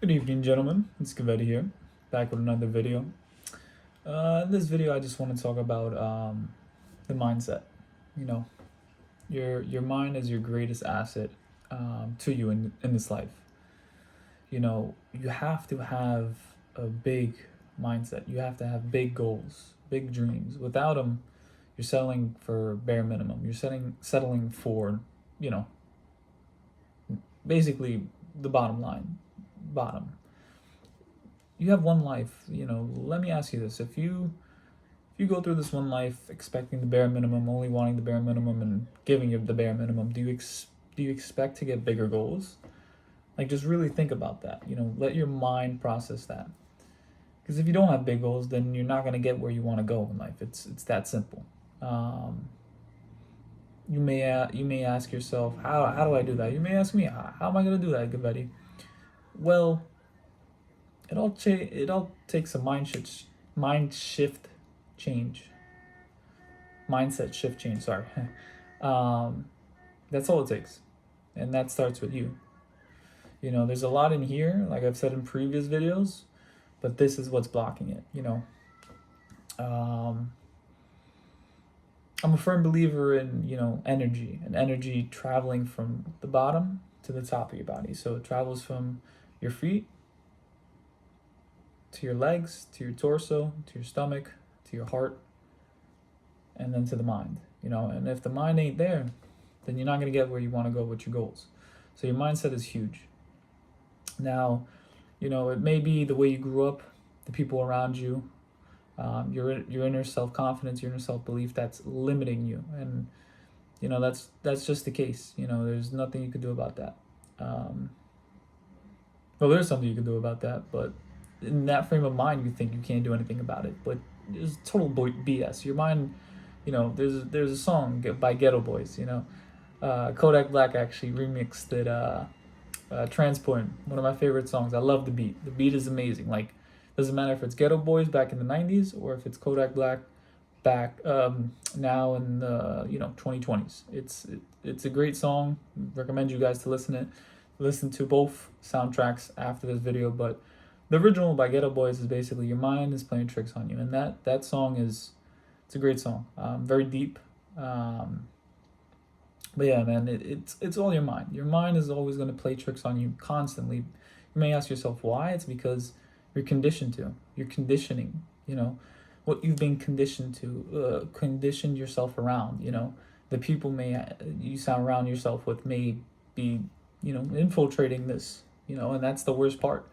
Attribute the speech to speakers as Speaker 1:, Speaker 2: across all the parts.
Speaker 1: Good evening, gentlemen. It's Gavetti here, back with another video. In this video, I just want to talk about the mindset. You know, your mind is your greatest asset to you in this life. You have to have a big mindset. You have to have big goals, big dreams. Without them, you're settling for bare minimum. You're settling for, you know, basically the bottom line, bottom. You have one life. Let me ask you this: if you go through this one life expecting the bare minimum, only wanting the bare minimum, and giving you the bare minimum, do you expect to get bigger goals? Like, just really think about that. Let your mind process that. Because if you don't have big goals, then you're not gonna get where you want to go in life. It's that simple. Um, you may ask yourself, how do I do that? You may ask me, how am I gonna do that, Gavetti? Well, it all takes a mind shift change, mindset shift change. Sorry, um, that's all it takes, and that starts with you. There's a lot in here, like I've said in previous videos, but this is what's blocking it. Um, I'm a firm believer in energy, and energy traveling from the bottom to the top of your body. So it travels from your feet to your legs, to your torso, to your stomach, to your heart, and then to the mind. And if the mind ain't there, then you're not going to get where you want to go with your goals. So your mindset is huge. Now, it may be the way you grew up, the people around you, your inner self-confidence, your inner self-belief that's limiting you. And that's just the case. There's nothing you could do about that. Well, there's something you can do about that, but in that frame of mind, you think you can't do anything about it. But it's total BS. Your mind, there's a song by Ghetto Boys. Kodak Black actually remixed it. Transport, one of my favorite songs. I love the beat. The beat is amazing. Like, doesn't matter if it's Ghetto Boys back in the '90s or if it's Kodak Black back now in the 2020s. It's a great song. Recommend you guys to listen to both soundtracks after this video. But the original by Ghetto Boys is basically your mind is playing tricks on you, and that song it's a great song. Very deep. But yeah, man, it's all your mind. Your mind is always going to play tricks on you constantly. You may ask yourself why. It's because you're conditioned to. You're conditioning. What you've been conditioned to, conditioned yourself around. The people you surround yourself with may be, infiltrating this. And that's the worst part,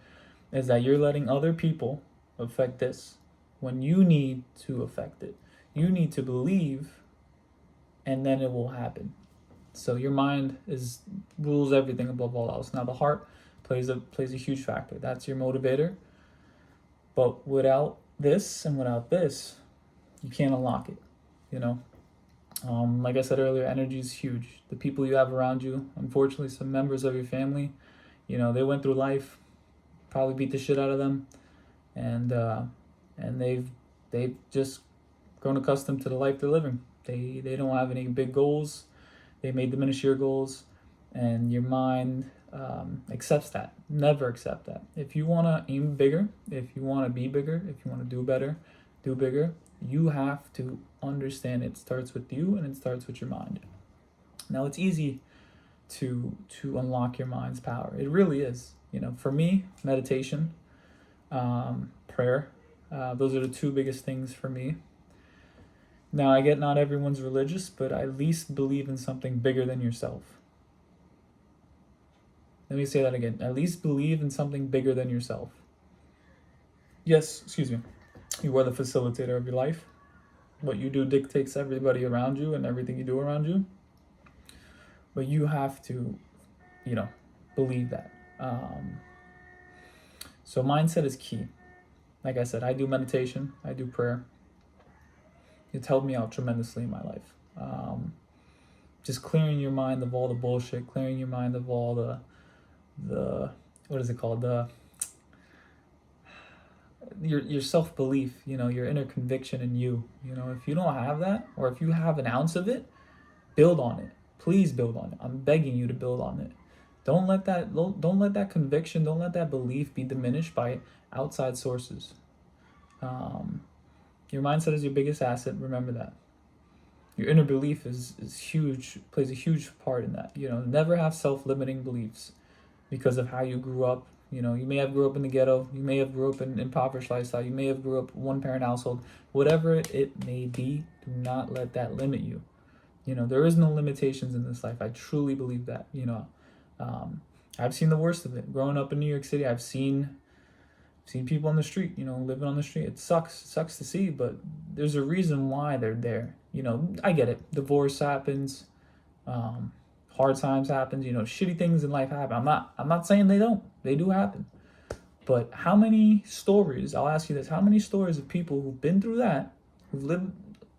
Speaker 1: is that you're letting other people affect this when you need to affect it. You need to believe, and then it will happen. So your mind rules everything above all else. Now the heart plays a huge factor. That's your motivator. But without this and without this, you can't unlock it. Like I said earlier, energy is huge. The people you have around you, unfortunately, some members of your family, they went through life, probably beat the shit out of them, and they've just grown accustomed to the life they're living. They don't have any big goals. They may diminish your goals, and your mind accepts that. Never accept that. If you want to aim bigger, if you want to be bigger, if you want to do better, do bigger, you have to understand it starts with you and it starts with your mind. Now, it's easy to unlock your mind's power. It really is. For me, meditation, prayer, those are the two biggest things for me. Now, I get not everyone's religious, but at least believe in something bigger than yourself. Let me say that again. At least believe in something bigger than yourself. Yes, excuse me. You are the facilitator of your life. What you do dictates everybody around you and everything you do around you. But you have to, believe that. So mindset is key. Like I said, I do meditation. I do prayer. It's helped me out tremendously in my life. Just clearing your mind of all the bullshit, clearing your mind of all the what is it called? Your self-belief, your inner conviction in you. If you don't have that, or if you have an ounce of it, build on it. Please build on it. I'm begging you to build on it. Don't let that conviction, don't let that belief be diminished by outside sources. Your mindset is your biggest asset. Remember that. Your inner belief is huge, plays a huge part in that. Never have self-limiting beliefs because of how you grew up. You may have grew up in the ghetto. You may have grew up in impoverished lifestyle. You may have grew up one-parent household. Whatever it may be, do not let that limit you. There is no limitations in this life. I truly believe that. I've seen the worst of it. Growing up in New York City, I've seen people on the street, living on the street. It sucks to see, but there's a reason why they're there. I get it. Divorce happens, hard times happens, shitty things in life happen. I'm not saying they don't. They do happen. But how many stories, I'll ask you this, how many stories of people who've been through that, who've lived,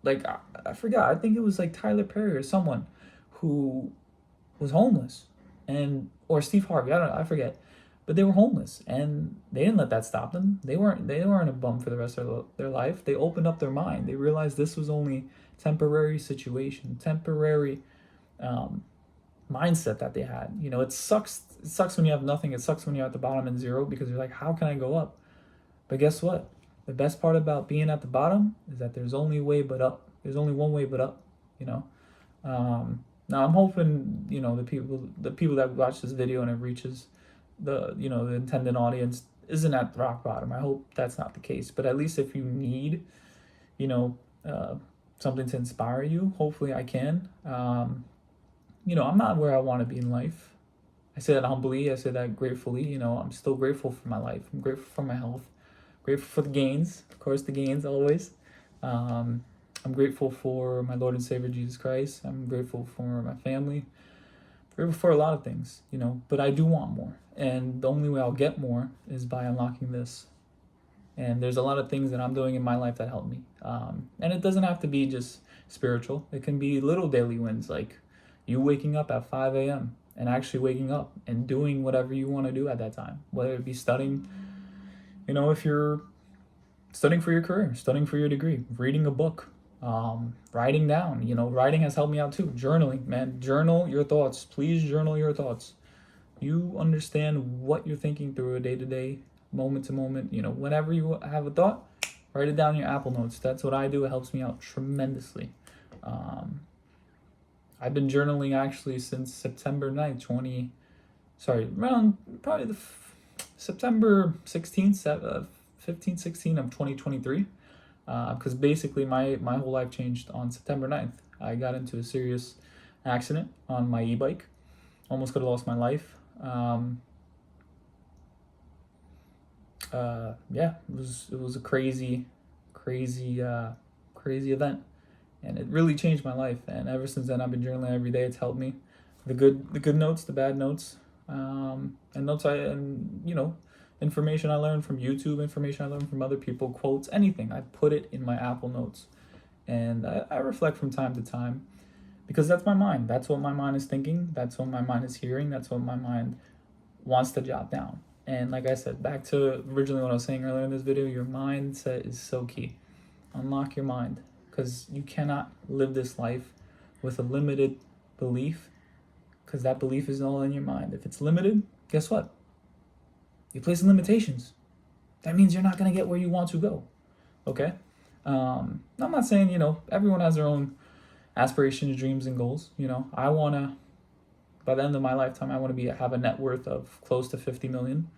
Speaker 1: like, I forgot, I think it was like Tyler Perry or someone who was homeless, or Steve Harvey, I forget. But they were homeless, and they didn't let that stop them. They weren't a bum for the rest of their life. They opened up their mind. They realized this was only temporary situation, temporary mindset that they had. It sucks. It sucks when you have nothing. It sucks when you're at the bottom and zero, because you're like, how can I go up? But guess what? The best part about being at the bottom is that there's only way but up. There's only one way but up. Now I'm hoping the people that watch this video and it reaches the intended audience isn't at rock bottom. I hope that's not the case. But at least if you need something to inspire you, hopefully I can. I'm not where I want to be in life. I say that humbly. I say that gratefully. I'm still grateful for my life. I'm grateful for my health. Grateful for the gains, of course, the gains always. I'm grateful for my Lord and Savior Jesus Christ. I'm grateful for my family. Grateful for a lot of things, but I do want more. And the only way I'll get more is by unlocking this. And there's a lot of things that I'm doing in my life that help me. And it doesn't have to be just spiritual. It can be little daily wins, like you waking up at 5 a.m. and actually waking up and doing whatever you want to do at that time, whether it be studying, if you're studying for your career, studying for your degree, reading a book, writing down. Writing has helped me out too. Journaling, man. Journal your thoughts. Please journal your thoughts. You understand what you're thinking through a day-to-day, moment to moment. Whenever you have a thought, write it down in your Apple Notes. That's what I do. It helps me out tremendously. I've been journaling actually since September 9th, around probably the September 16th, 15, 16 of 2023. Because basically my whole life changed on September 9th. I got into a serious accident on my e-bike. Almost could have lost my life. It was a crazy event, and it really changed my life. And ever since then, I've been journaling every day. It's helped me. The good notes, the bad notes, and information I learned from YouTube, information I learned from other people, quotes, anything. I put it in my Apple Notes, and I reflect from time to time, because that's my mind. That's what my mind is thinking. That's what my mind is hearing. That's what my mind wants to jot down. And like I said, back to originally what I was saying earlier in this video, your mindset is so key. Unlock your mind, because you cannot live this life with a limited belief, because that belief is all in your mind. If it's limited, guess what? You place limitations. That means you're not going to get where you want to go. Okay? I'm not saying, everyone has their own aspirations, dreams, and goals. I want to, by the end of my lifetime, I want to have a net worth of close to 50 million.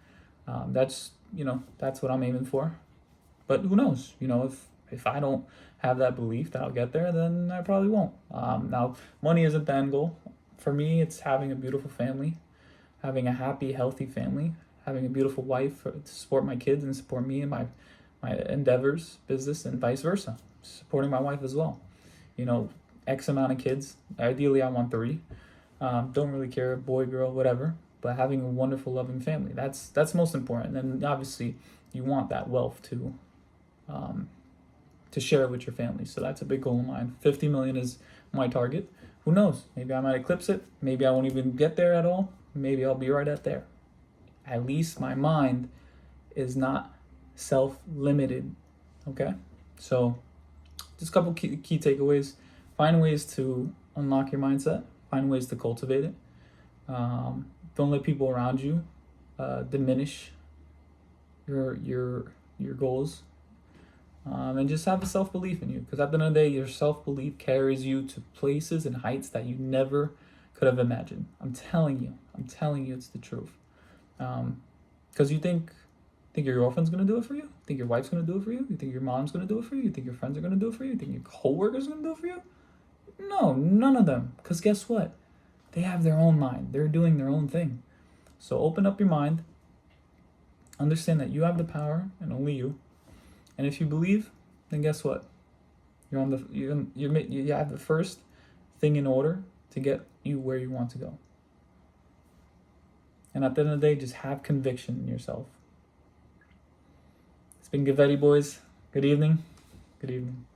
Speaker 1: That's what I'm aiming for. But who knows? If I don't have that belief that I'll get there, then I probably won't. Now, money isn't the end goal. For me, it's having a beautiful family, having a happy, healthy family, having a beautiful wife to support my kids and support me and my endeavors, business, and vice versa. Supporting my wife as well. X amount of kids. Ideally, I want 3. Don't really care, boy, girl, whatever. But having a wonderful, loving family. That's most important. And obviously, you want that wealth to share with your family. So that's a big goal of mine. 50 million is my target. Who knows? Maybe I might eclipse it. Maybe I won't even get there at all. Maybe I'll be right at there. At least my mind is not self-limited. Okay? So just a couple key takeaways. Find ways to unlock your mindset. Find ways to cultivate it. Don't Don't let people around you diminish your goals. And just have a self-belief in you, because at the end of the day, your self-belief carries you to places and heights that you never could have imagined. I'm telling you, it's the truth. Because you think your girlfriend's gonna do it for you? Think your wife's gonna do it for you? You think your mom's gonna do it for you? You think your friends are gonna do it for you? You think your coworkers are gonna do it for you? No, none of them. Because guess what? They have their own mind. They're doing their own thing. So open up your mind. Understand that you have the power, and only you. And if you believe, then guess what? You have the first thing in order to get you where you want to go. And at the end of the day, just have conviction in yourself. It's been Gavetti, boys. Good evening. Good evening.